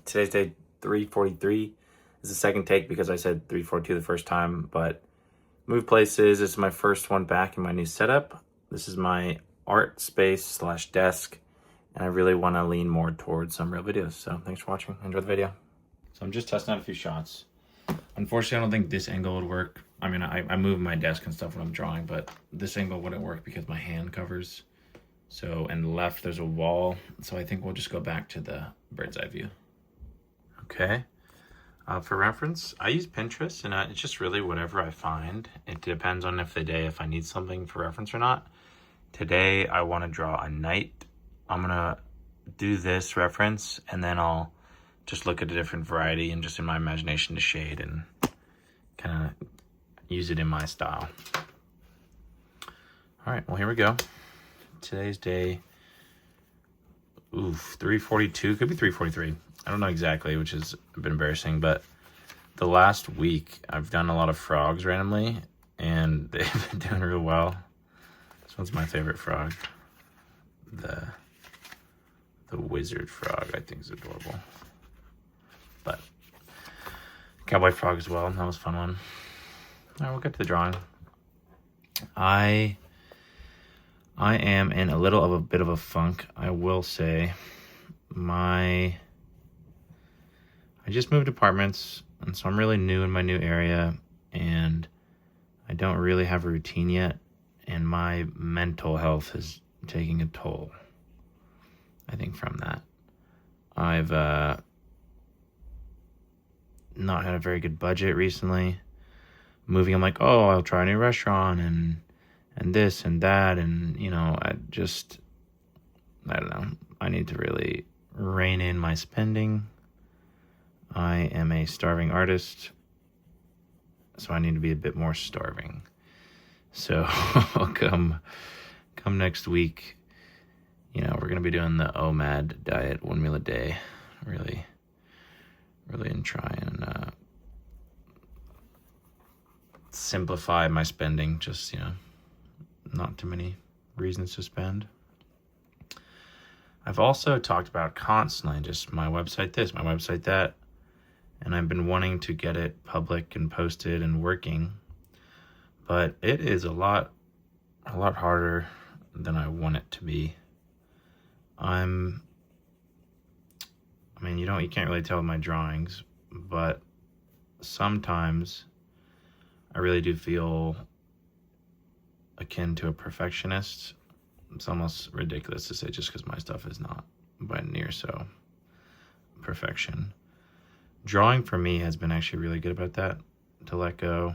Today's day 343. This is the second take because I said 342 the first time, but move places. This is my first one back in my new setup. This is my art space / desk, and I really want to lean more towards some real videos. So thanks for watching. Enjoy the video. So I'm just testing out a few shots. Unfortunately, I don't think this angle would work. I mean, I move my desk and stuff when I'm drawing, but this angle wouldn't work because my hand covers. So, and left, there's a wall. So I think we'll just go back to the bird's eye view. Okay. For reference, I use Pinterest, and it's just really whatever I find. It depends on if I need something for reference or not. Today, I want to draw a night. I'm going to do this reference, and then I'll just look at a different variety and just in my imagination to shade and kind of use it in my style. All right, well, here we go. Today's day, 342, could be 343. I don't know exactly, which is a bit embarrassing, but the last week I've done a lot of frogs randomly, and they've been doing real well. This one's my favorite frog. The wizard frog, I think, is adorable. But cowboy frog as well, that was a fun one. All right, we'll get to the drawing. I am in a little of a bit of a funk, I will say. I just moved apartments, and so I'm really new in my new area, and I don't really have a routine yet, and my mental health is taking a toll, I think, from that. I've not had a very good budget recently. Moving, I'm like, oh, I'll try a new restaurant, and this and that, and, you know, I don't know. I need to really rein in my spending. I am a starving artist, so I need to be a bit more starving. So come next week, you know, we're going to be doing the OMAD diet, 1 meal a day, really and try and simplify my spending, just, you know, not too many reasons to spend. I've also talked about constantly just my website this, my website that, and I've been wanting to get it public and posted and working, but it is a lot harder than I want it to be. You can't really tell with my drawings, but sometimes I really do feel akin to a perfectionist. It's almost ridiculous to say just because my stuff is not by near so perfection. Drawing for me has been actually really good about that, to let go,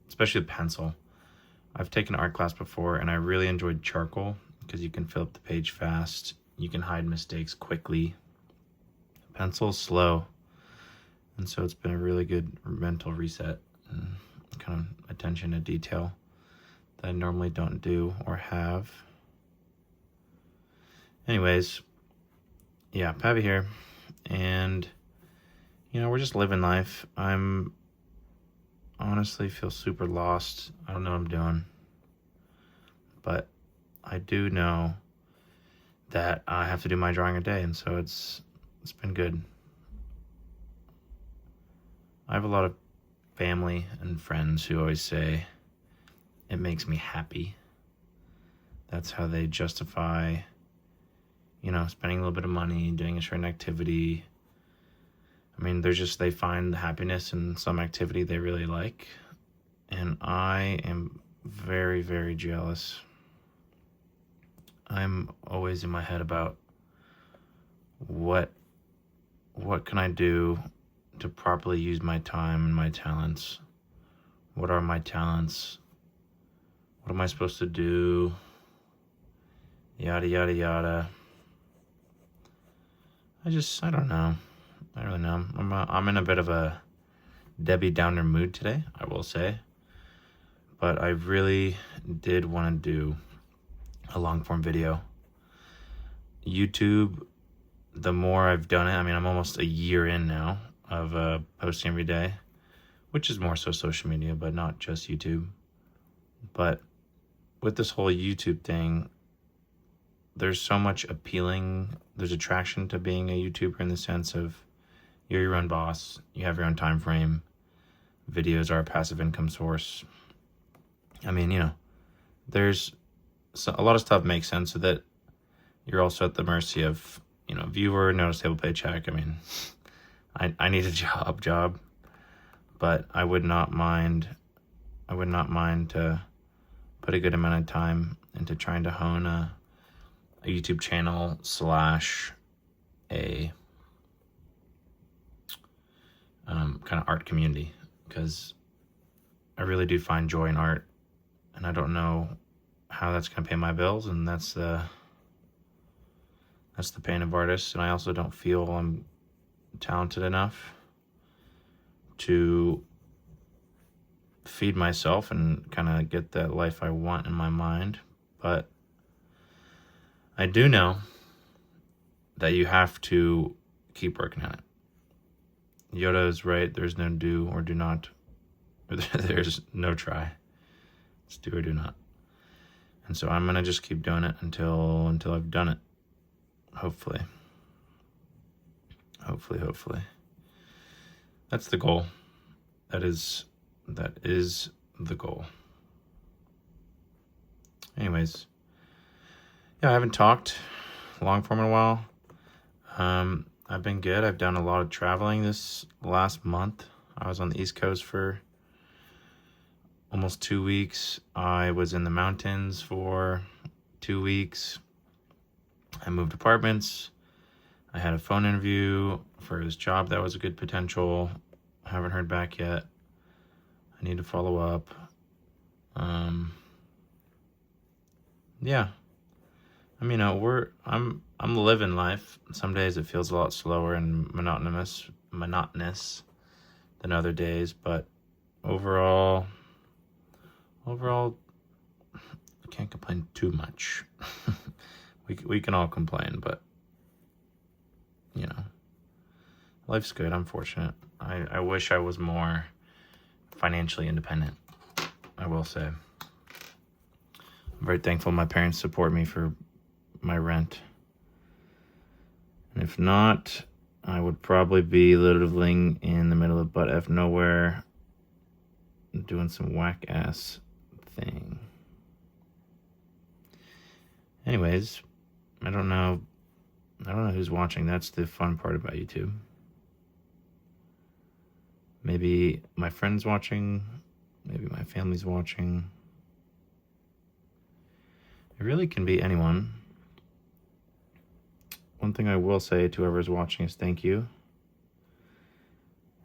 especially with pencil. I've taken art class before, and I really enjoyed charcoal because you can fill up the page fast. You can hide mistakes quickly. Pencil's slow, and so it's been a really good mental reset and kind of attention to detail that I normally don't do or have. Anyways, yeah, Pavi here, and you know, we're just living life. I'm honestly feel super lost. I don't know what I'm doing, but I do know that I have to do my drawing a day, and so it's been good. I have a lot of family and friends who always say it makes me happy. That's how they justify, you know, spending a little bit of money, doing a certain activity. I mean, they find the happiness in some activity they really like. And I am very, very jealous. I'm always in my head about what can I do to properly use my time and my talents? What are my talents? What am I supposed to do? Yada, yada, yada. I don't know. I don't really know. I'm in a bit of a Debbie Downer mood today, I will say. But I really did want to do a long form video. YouTube, the more I've done it, I mean, I'm almost a year in now of posting every day, which is more so social media, but not just YouTube. But with this whole YouTube thing, there's so much appealing there's attraction to being a YouTuber in the sense of you're your own boss, you have your own time frame, videos are a passive income source. I mean, there's a lot of stuff makes sense so that you're also at the mercy of, viewer, no stable paycheck. I mean, I need a job, but I would not mind to put a good amount of time into trying to hone a YouTube channel / a kind of art community, because I really do find joy in art, and I don't know how that's going to pay my bills, and that's the pain of artists. And I also don't feel I'm talented enough to feed myself and kind of get that life I want in my mind. But I do know that you have to keep working at it. Yoda is right. There's no do or do not, or there's no try. It's do or do not. And so I'm gonna just keep doing it until I've done it. Hopefully. That's the goal. That is the goal. Anyways, yeah, I haven't talked long form in a while. I've been good. I've done a lot of traveling this last month. I was on the East Coast for almost 2 weeks. I was in the mountains for 2 weeks. I moved apartments. I had a phone interview for this job that was a good potential. I haven't heard back yet. I need to follow up. Yeah. I mean, I'm living life. Some days it feels a lot slower and monotonous than other days, but overall, I can't complain too much. we can all complain, but life's good. I'm fortunate. I wish I was more financially independent, I will say. I'm very thankful my parents support me for my rent. And if not, I would probably be living in the middle of butt F nowhere doing some whack ass thing. Anyways, I don't know who's watching. That's the fun part about YouTube. Maybe my friend's watching, maybe my family's watching. It really can be anyone. One thing I will say to whoever's watching is thank you.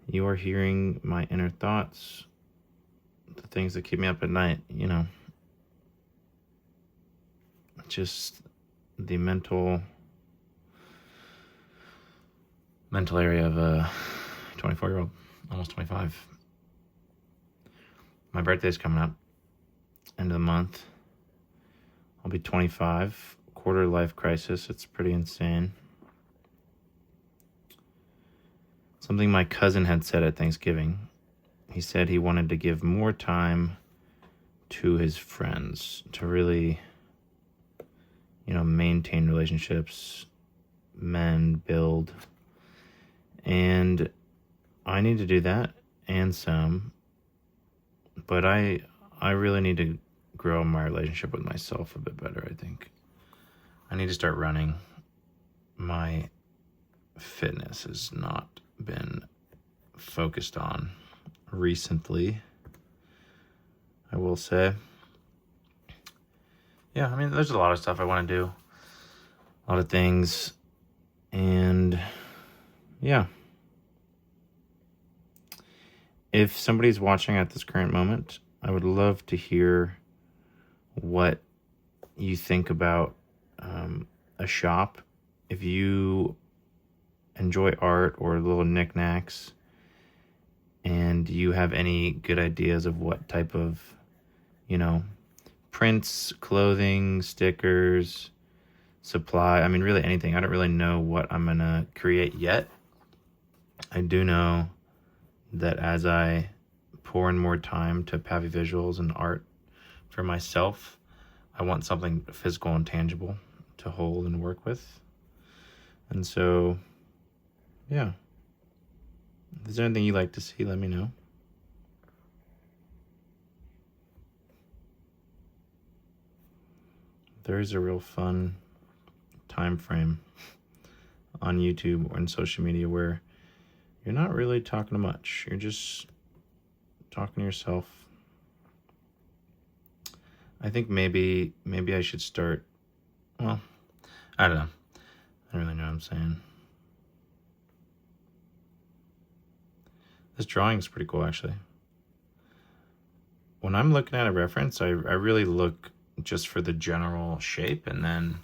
You are hearing my inner thoughts, the things that keep me up at night, just the mental area of a 24-year-old, almost 25. My birthday's coming up, end of the month. I'll be 25, quarter life crisis. It's pretty insane. Something my cousin had said at Thanksgiving. He said he wanted to give more time to his friends, to really, maintain relationships, build. And I need to do that and some, but I really need to grow my relationship with myself a bit better, I think. I need to start running. My fitness has not been focused on recently, I will say. Yeah, I mean, there's a lot of stuff I want to do. A lot of things. And yeah. If somebody's watching at this current moment, I would love to hear what you think about a shop. If you enjoy art or little knickknacks and you have any good ideas of what type of, prints, clothing, stickers, supply, I mean, really anything. I don't really know what I'm going to create yet. I do know that as I pour in more time to Pavi Visuals and art for myself, I want something physical and tangible to hold and work with. And so, yeah. If there's anything you'd like to see, let me know. There is a real fun time frame on YouTube or in social media where you're not really talking much. You're just talking to yourself. I think maybe I should start, well, I don't know. I don't really know what I'm saying. This drawing is pretty cool, actually. When I'm looking at a reference, I really look just for the general shape, and then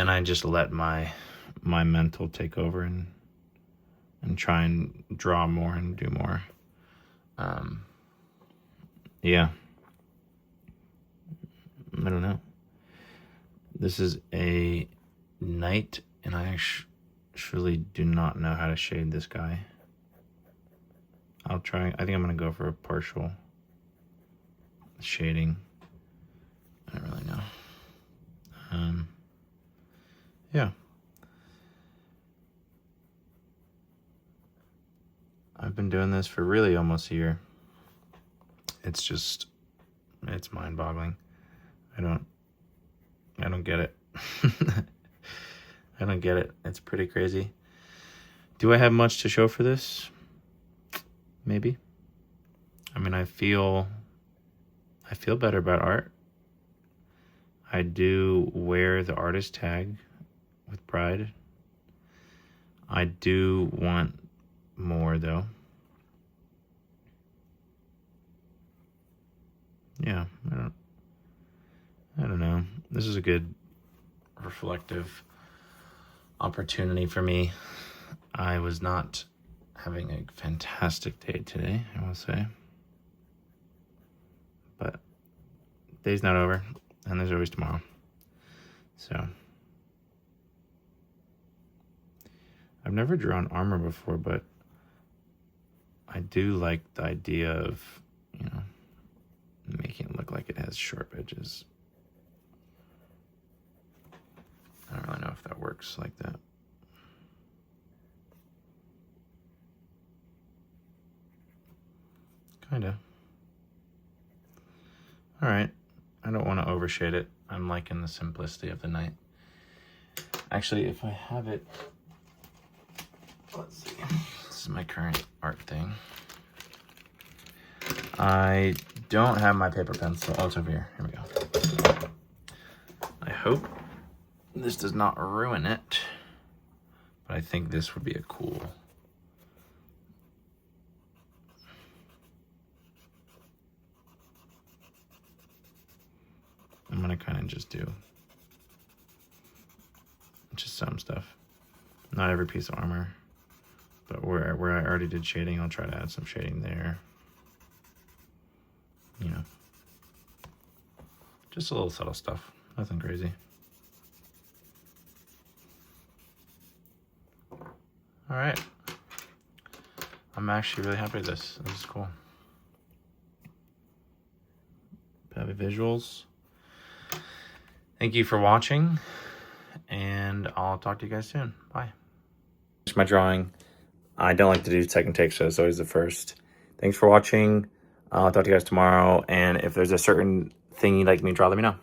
I just let my mental take over and try and draw more and do more. Yeah. I don't know. This is a knight, and I actually do not know how to shade this guy. I'll try. I think I'm going to go for a partial shading. I don't really know. Yeah. I've been doing this for really almost a year. It's mind-boggling. I don't get it. I don't get it. It's pretty crazy. Do I have much to show for this? Maybe. I mean, I feel better about art. I do wear the artist tag with pride. I do want more, though. Yeah, I don't know. This is a good reflective opportunity for me. I was not having a fantastic day today, I will say. But day's not over, and there's always tomorrow. So I've never drawn armor before, but I do like the idea of, making it look like it has sharp edges. I don't really know if that works like that. Kinda. All right. I don't want to overshade it. I'm liking the simplicity of the knight. Actually, if I have it, let's see. This is my current art thing. I don't have my paper pencil. Oh, it's over here. Here we go. I hope this does not ruin it, but I think this would be a cool. I'm gonna kind of just do just some stuff. Not every piece of armor, but where I already did shading, I'll try to add some shading there. Just a little subtle stuff, nothing crazy. All right. I'm actually really happy with this. This is cool. Happy visuals. Thank you for watching, and I'll talk to you guys soon. Bye. My drawing. I don't like to do second takes, so it's always the first. Thanks for watching. I'll talk to you guys tomorrow, and if there's a certain thing you'd like me to draw, let me know.